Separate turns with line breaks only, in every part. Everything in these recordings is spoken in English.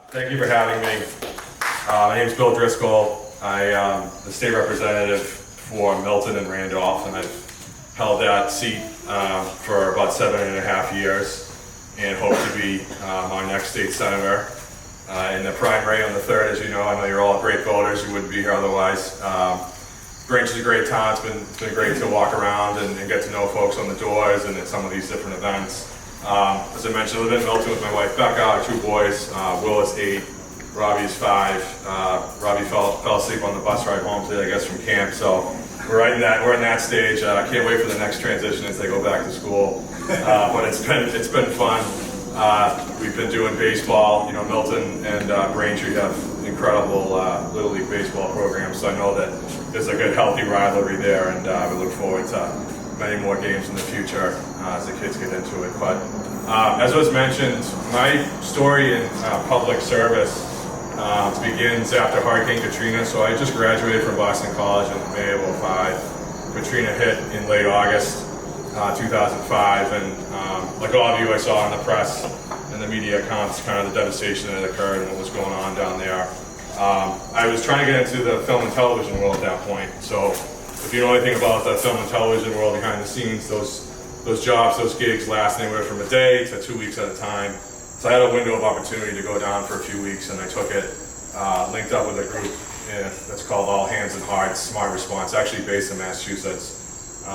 Thank you for having me. My name is Bill Driscoll. I am the state representative for Milton and Randolph, and I've held that seat for about 7.5 years and hope to be our next state senator. In the primary on the 3rd, as you know, I know you're all great voters, you wouldn't be here otherwise. Braintree is a great town. It's been great to walk around and get to know folks on the doors and at some of these different events. As I mentioned, I live in Milton with my wife Becca, our 2 boys. Will is 8, Robbie is 5. Robbie fell asleep on the bus ride home today, I guess, from camp. So we're in that stage. I can't wait for the next transition as they go back to school. But it's been fun. We've been doing baseball. You know, Milton and Braintree have incredible Little League baseball programs, so I know that there's a good, healthy rivalry there, and we look forward to many more games in the future as the kids get into it. But as was mentioned, my story in public service begins after Hurricane Katrina. So I just graduated from Boston College in May of 2005. Katrina hit in late August 2005, and like all of you, I saw in the press and the media accounts kind of the devastation that occurred and what was going on down there. I was trying to get into the film and television world at that point. So if you know anything about the film and television world behind the scenes, those jobs, those gigs last anywhere from a day to 2 weeks at a time. So I had a window of opportunity to go down for a few weeks, and I took it, linked up with a group that's called All Hands and Hearts Smart Response, actually based in Massachusetts.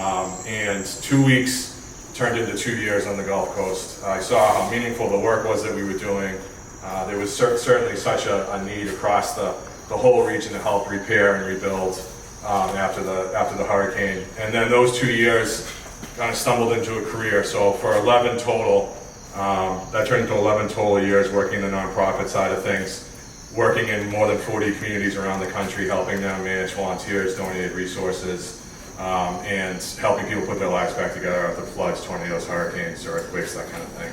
And 2 weeks turned into 2 years on the Gulf Coast. I saw how meaningful the work was that we were doing. There was certainly such a need across the whole region to help repair and rebuild after the hurricane. And then those 2 years kind of stumbled into a career. So for 11 total, that turned into 11 total years working the nonprofit side of things, working in more than 40 communities around the country, helping them manage volunteers, donated resources, and helping people put their lives back together after floods, tornadoes, hurricanes, earthquakes, that kind of thing.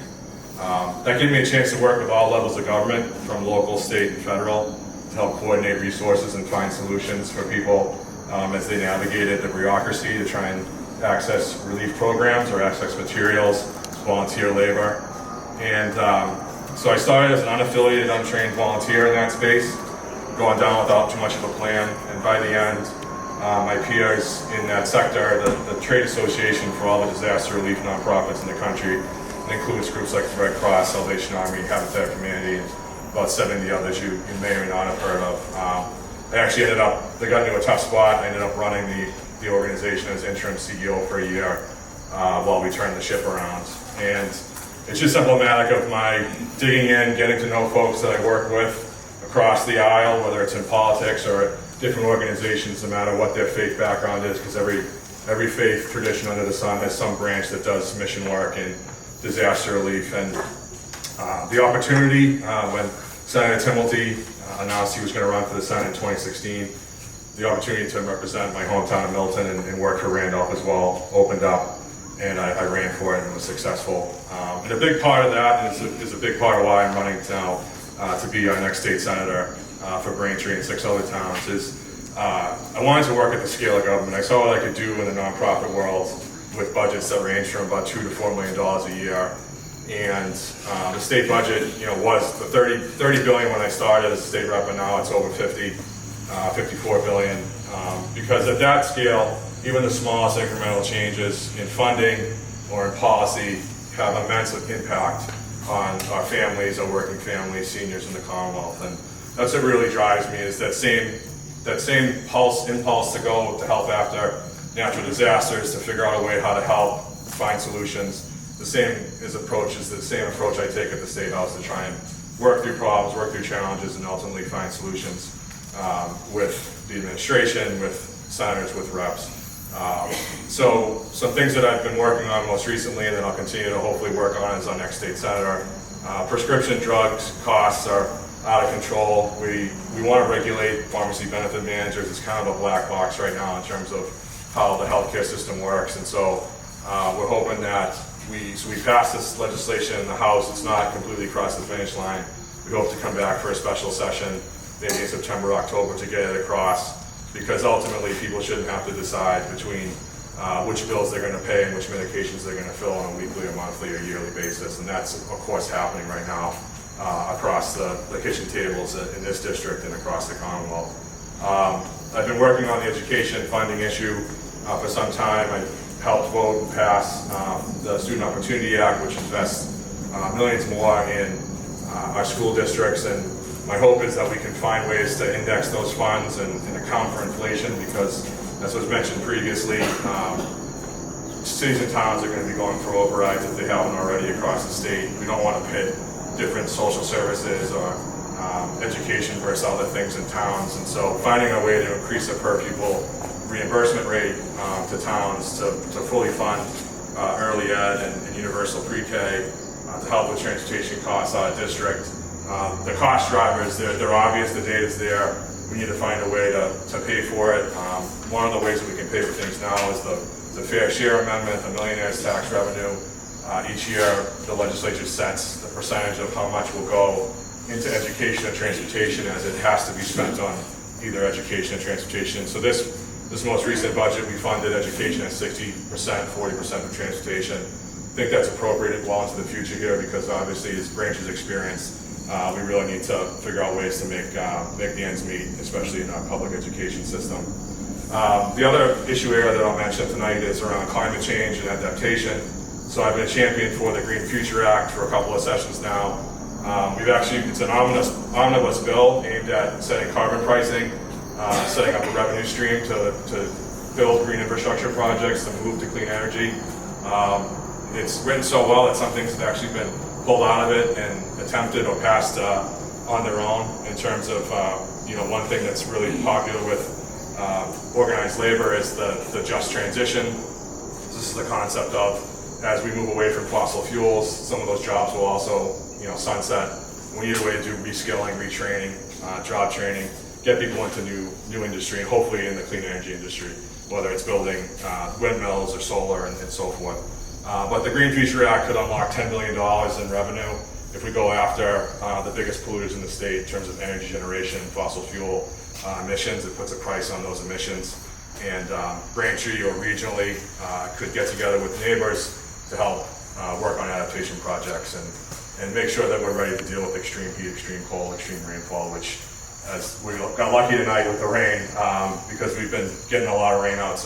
That gave me a chance to work with all levels of government, from local, state, and federal, to help coordinate resources and find solutions for people as they navigated the bureaucracy to try and access relief programs or access materials, volunteer labor. And so I started as an unaffiliated, untrained volunteer in that space, going down without too much of a plan. And by the end, my peers in that sector, the trade association for all the disaster relief nonprofits in the country, it includes groups like the Red Cross, Salvation Army, Habitat for Humanity, and about 70 others you may or may not have heard of. I actually they got into a tough spot. I ended up running the organization as interim CEO for a year while we turned the ship around. And it's just emblematic of my digging in, getting to know folks that I work with across the aisle, whether it's in politics or different organizations, no matter what their faith background is, because every faith tradition under the sun has some branch that does mission work and disaster relief. And the opportunity when Senator Timilty announced he was going to run for the Senate in 2016, the opportunity to represent my hometown of Milton and work for Randolph as well opened up, and I ran for it and was successful. And a big part of that is a big part of why I'm running now to be our next state senator for Braintree and 6 other towns is I wanted to work at the scale of government. I saw what I could do in the nonprofit world with budgets that range from about $2 to $4 million a year. And the state budget, was the 30 billion when I started as a state rep, and now it's over 54 billion. Because at that scale, even the smallest incremental changes in funding or in policy have immense impact on our families, our working families, seniors in the Commonwealth. And that's what really drives me, is that same impulse to go to help after natural disasters, to figure out a way how to help, find solutions. The same approach I take at the State House, to try and work through problems, work through challenges, and ultimately find solutions with the administration, with senators, with reps. So some things that I've been working on most recently, and that I'll continue to hopefully work on as our next state senator. Prescription drugs costs are out of control. We want to regulate pharmacy benefit managers. It's kind of a black box right now in terms of how the healthcare system works, and so we're hoping that we passed this legislation in the House. It's not completely across the finish line. We hope to come back for a special session maybe in September, October, to get it across, because ultimately people shouldn't have to decide between which bills they're going to pay and which medications they're going to fill on a weekly or monthly or yearly basis. And that's, of course, happening right now across the kitchen tables in this district and across the Commonwealth. I've been working on the education funding issue for some time. I helped vote and pass the Student Opportunity Act, which invests millions more in our school districts, and my hope is that we can find ways to index those funds and account for inflation, because, as was mentioned previously, cities and towns are going to be going for overrides if they haven't already across the state. We don't want to pit different social services or education versus other things in towns, and so finding a way to increase the per pupil reimbursement rate to towns to fully fund early ed and universal pre-K to help with transportation costs out of district. The cost drivers, they're obvious, the data's there. We need to find a way to pay for it. One of the ways that we can pay for things now is the fair share amendment, the millionaire's tax revenue. Each year, the legislature sets the percentage of how much will go into education and transportation, as it has to be spent on either education and transportation. So this most recent budget, we funded education at 60%, 40% of transportation. I think that's appropriate well into the future here, because obviously, as Braintree's experience, we really need to figure out ways to make the ends meet, especially in our public education system. The other issue area that I'll mention tonight is around climate change and adaptation. So I've been a champion for the Green Future Act for a couple of sessions now. It's an omnibus bill aimed at setting carbon pricing, setting up a revenue stream to build green infrastructure projects to move to clean energy. It's written so well that some things have actually been pulled out of it and attempted or passed on their own. In terms of one thing that's really popular with organized labor is the just transition. This is the concept of, as we move away from fossil fuels, some of those jobs will also sunset. We need a way to do reskilling, retraining, job training, get people into new industry, and hopefully in the clean energy industry, whether it's building windmills or solar and so forth. But the Green Future Act could unlock $10 billion in revenue if we go after the biggest polluters in the state in terms of energy generation and fossil fuel emissions. It puts a price on those emissions. And Braintree or regionally could get together with neighbors to help work on adaptation projects and make sure that we're ready to deal with extreme heat, extreme cold, extreme rainfall, which, as we got lucky tonight with the rain, because we've been getting a lot of rainouts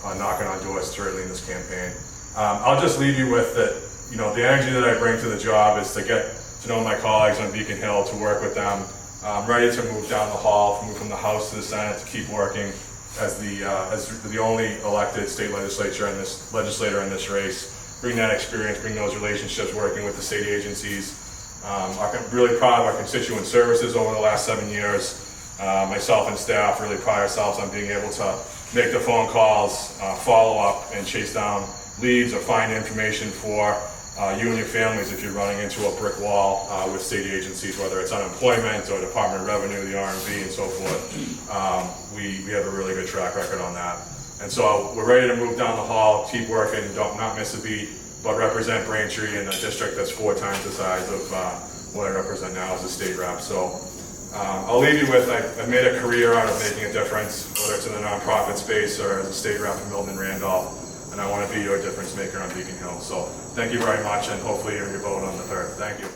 on knocking on doors early in this campaign. I'll just leave you with that, the energy that I bring to the job is to get to know my colleagues on Beacon Hill, to work with them. I'm ready to move down the hall, move from the House to the Senate, to keep working as the only elected state legislator in this race. Bring that experience, bring those relationships, working with the state agencies. I'm really proud of our constituent services over the last 7 years. Myself and staff really pride ourselves on being able to make the phone calls, follow up, and chase down leads or find information for you and your families if you're running into a brick wall with state agencies, whether it's unemployment or Department of Revenue, the RMV, and so forth. We have a really good track record on that. And so we're ready to move down the hall, keep working, not miss a beat, but represent Braintree in a district that's 4 times the size of what I represent now as a state rep. So I'll leave you with, I've made a career out of making a difference, whether it's in the nonprofit space or as a state rep in Milton and Randolph, and I want to be your difference maker on Beacon Hill. So thank you very much, and hopefully you're going to vote on the 3rd. Thank you.